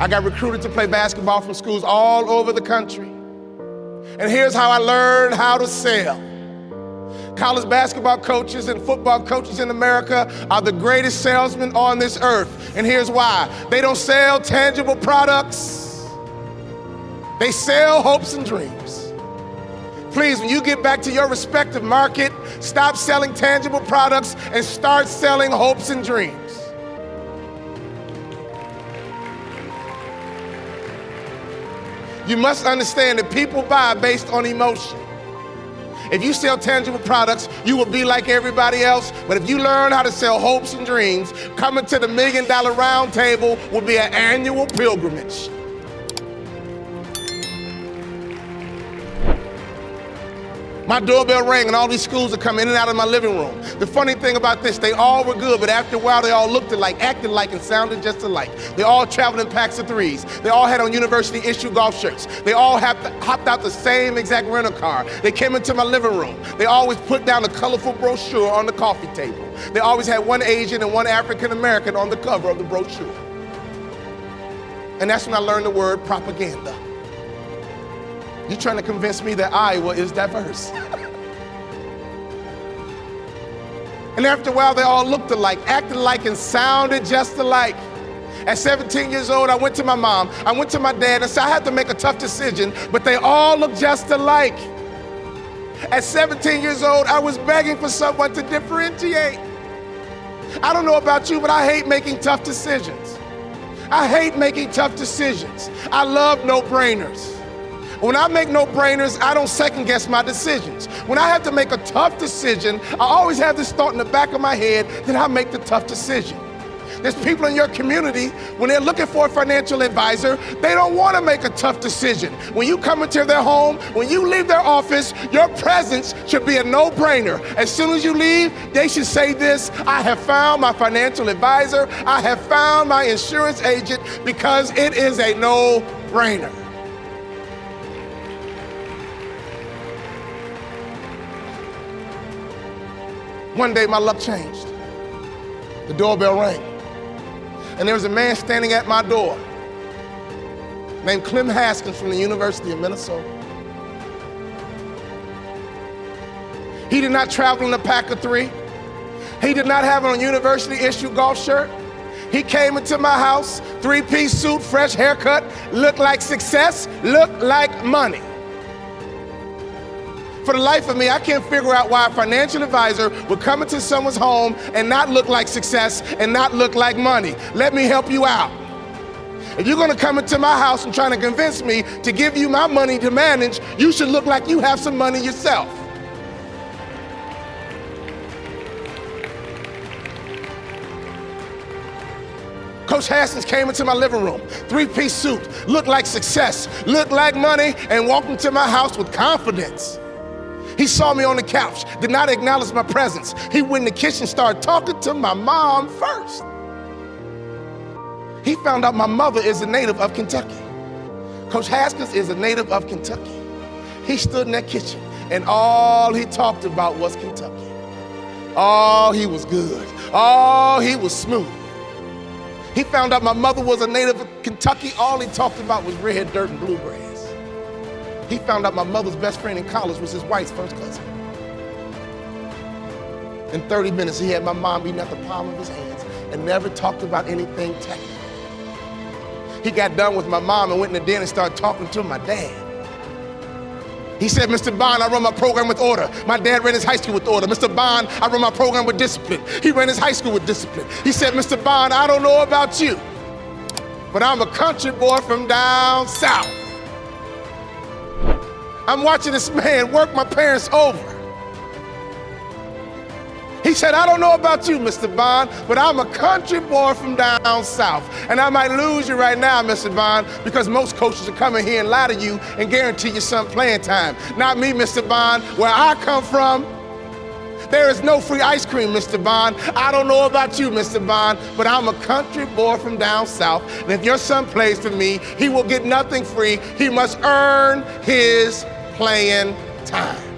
I got recruited to play basketball from schools all over the country. And here's how I learned how to sell. College basketball coaches and football coaches in America are the greatest salesmen on this earth. And here's why. They don't sell tangible products. They sell hopes and dreams. Please, when you get back to your respective market, stop selling tangible products and start selling hopes and dreams. You must understand that people buy based on emotion. If you sell tangible products, you will be like everybody else. But if you learn how to sell hopes and dreams, coming to the $1 Million Round Table will be an annual pilgrimage. My doorbell rang and all these schools would come in and out of my living room. The funny thing about this, they all were good, but after a while they all looked alike, acted like, and sounded just alike. They all traveled in packs of threes. They all had on university-issued golf shirts. They all hopped out the same exact rental car. They came into my living room. They always put down a colorful brochure on the coffee table. They always had one Asian and one African American on the cover of the brochure. And that's when I learned the word propaganda. You're trying to convince me that Iowa is diverse. And after a while, they all looked alike, acted alike, and sounded just alike. At 17 years old, I went to my mom, I went to my dad, and said I had to make a tough decision, but they all look just alike. At 17 years old, I was begging for someone to differentiate. I don't know about you, but I hate making tough decisions. I hate making tough decisions. I love no-brainers. When I make no-brainers, I don't second-guess my decisions. When I have to make a tough decision, I always have this thought in the back of my head that I'll make the tough decision. There's people in your community, when they're looking for a financial advisor, they don't want to make a tough decision. When you come into their home, when you leave their office, your presence should be a no-brainer. As soon as you leave, they should say this: I have found my financial advisor, I have found my insurance agent, because it is a no-brainer. One day my luck changed. The doorbell rang, and there was a man standing at my door named Clem Haskins from the University of Minnesota. He did not travel in a pack of three. He did not have on a university-issued golf shirt. He came into my house, three-piece suit, fresh haircut, looked like success, looked like money. For the life of me, I can't figure out why a financial advisor would come into someone's home and not look like success and not look like money. Let me help you out. If you're gonna come into my house and trying to convince me to give you my money to manage, you should look like you have some money yourself. Coach Haskins came into my living room, three-piece suit, looked like success, looked like money, and walked into my house with confidence. He saw me on the couch, did not acknowledge my presence. He went in the kitchen, started talking to my mom first. He found out my mother is a native of Kentucky. Coach Haskins is a native of Kentucky. He stood in that kitchen, and all he talked about was Kentucky. Oh, he was good. Oh, he was smooth. He found out my mother was a native of Kentucky. All he talked about was red dirt and bluegrass. He found out my mother's best friend in college was his wife's first cousin. In 30 minutes, he had my mom beating at the palm of his hands and never talked about anything technical. He got done with my mom and went in the den and started talking to my dad. He said, Mr. Bond, I run my program with order. My dad ran his high school with order. Mr. Bond, I run my program with discipline. He ran his high school with discipline. He said, Mr. Bond, I don't know about you, but I'm a country boy from down south. I'm watching this man work my parents over. He said, I don't know about you, Mr. Bond, but I'm a country boy from down south. And I might lose you right now, Mr. Bond, because most coaches will come in here and lie to you and guarantee you some playing time. Not me, Mr. Bond. Where I come from, there is no free ice cream, Mr. Bond. I don't know about you, Mr. Bond, but I'm a country boy from down south. And if your son plays for me, he will get nothing free. He must earn his playing time.